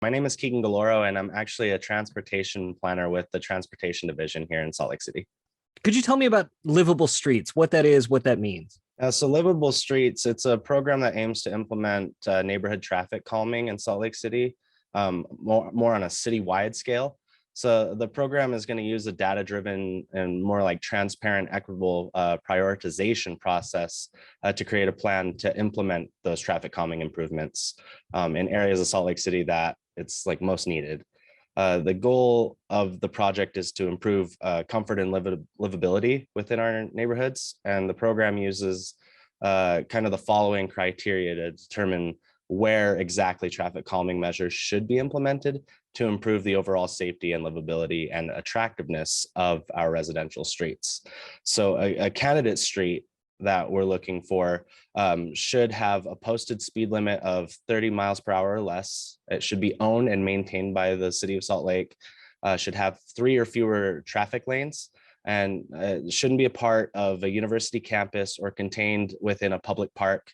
My name is Keegan Galloro, and I'm actually a transportation planner with the Transportation Division here in Salt Lake City. Could you tell me about Livable Streets, what that is, what that means? So Livable Streets, it's a program that aims to implement neighborhood traffic calming in Salt Lake City, more on a citywide scale. So the program is going to use a data-driven and more like transparent, equitable prioritization process to create a plan to implement those traffic calming improvements in areas of Salt Lake City that it's like most needed. The goal of the project is to improve comfort and livability within our neighborhoods. And the program uses kind of the following criteria to determine where exactly traffic calming measures should be implemented to improve the overall safety and livability and attractiveness of our residential streets. So a candidate street that we're looking for should have a posted speed limit of 30 miles per hour or less. It should be owned and maintained by the city of Salt Lake, should have 3 or fewer traffic lanes, and it shouldn't be a part of a university campus or contained within a public park.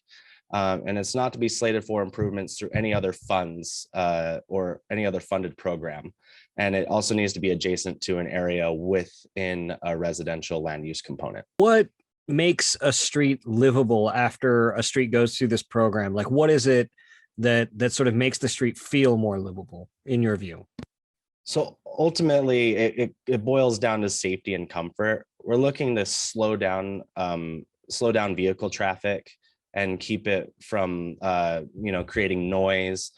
And it's not to be slated for improvements through any other funds or any other funded program. And it also needs to be adjacent to an area within a residential land use component. What makes a street livable after a street goes through this program? Like, what is it that sort of makes the street feel more livable in your view? So ultimately, it boils down to safety and comfort. We're looking to slow down vehicle traffic and keep it from creating noise.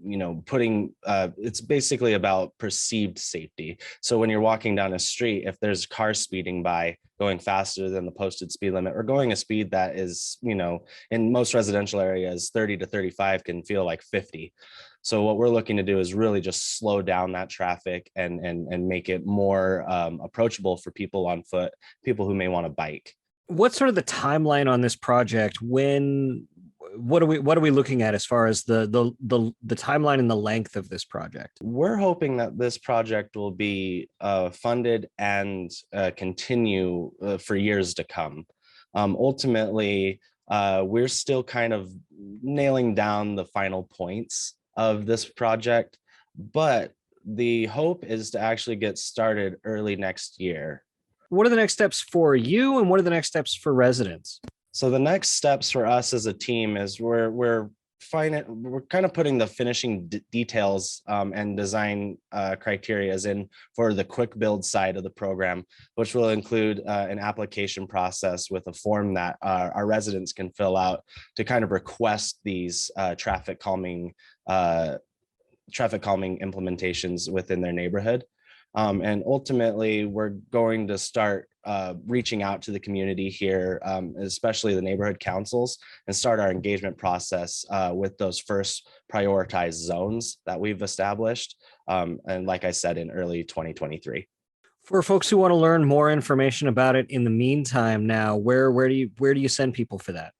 It's basically about perceived safety. So when you're walking down a street, if there's cars speeding by going faster than the posted speed limit or going a speed that is, in most residential areas, 30 to 35 can feel like 50. So what we're looking to do is really just slow down that traffic and make it more approachable for people on foot, people who may want to bike. What's sort of the timeline on this project? What are we looking at as far as the timeline and the length of this project? We're hoping that this project will be funded and continue for years to come. Ultimately, we're still kind of nailing down the final points of this project, but the hope is to actually get started early next year. What are the next steps for you, and what are the next steps for residents? So the next steps for us as a team is we're kind of putting the finishing details and design criteria in for the quick build side of the program, which will include an application process with a form that our residents can fill out to kind of request these traffic calming implementations within their neighborhood. And ultimately, we're going to start reaching out to the community here, especially the neighborhood councils, and start our engagement process with those first prioritized zones that we've established. And like I said, in early 2023. For folks who want to learn more information about it in the meantime, now, where do you send people for that?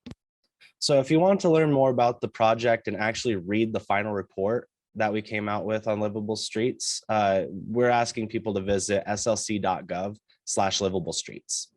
So if you want to learn more about the project and actually read the final report that we came out with on Livable Streets, we're asking people to visit slc.gov/livable streets.